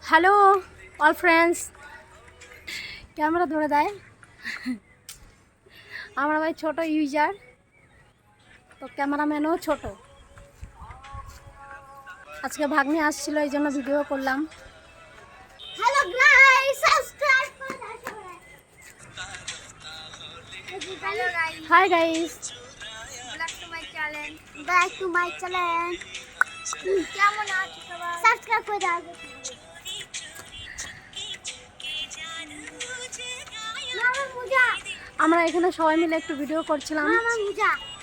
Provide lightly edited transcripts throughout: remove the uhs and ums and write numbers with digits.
Hello all friends, camera ধরে দেয় আমরা ভাই ছোট ইউজার, তো ক্যামেরাম্যানও ছোট। আজকে ভাগ্নি আসছিল, এই জন্য ভিডিও করলাম। হ্যালো গাইস, সাবস্ক্রাইব করে দাও। Hello guys, hi guys, back to my channel. কেমন আছো সবাই? সাবস্ক্রাইব করে দাও। আমরা এখানে সবাই মিলে একটু ভিডিও করছিলাম।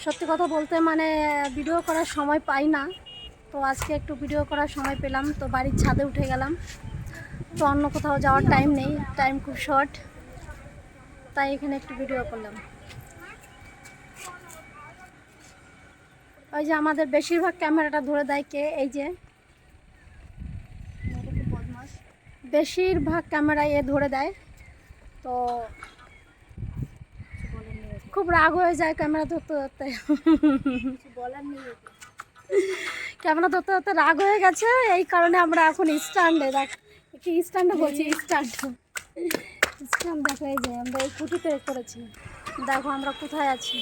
সত্যি কথা বলতে মানে ভিডিও করার সময় পাই না, তো আজকে একটু ভিডিও করার সময় পেলাম, তো বাড়ির ছাদে উঠে গেলাম। তো অন্য কোথাও যাওয়ার টাইম নেই, টাইম খুব শর্ট, তাই এখানে একটু ভিডিও করলাম। ওই যে আমাদের বেশিরভাগ ক্যামেরাটা ধরে দেয় কে, এই যে বেশিরভাগ ক্যামেরা এ ধরে দেয়, তো খুব রাগ হয়ে যায় ক্যামেরা ধরতে ধরতে। বলার নেই, ক্যামেরা ধরতে ধরতে রাগ হয়ে গেছে, এই কারণে আমরা এখন স্ট্যান্ডে কি স্ট্যান্ডে বলছি, স্ট্যান্ড দেখো, এই যে আমরা এই কুটিতে করেছি। দেখো আমরা কোথায় আছি।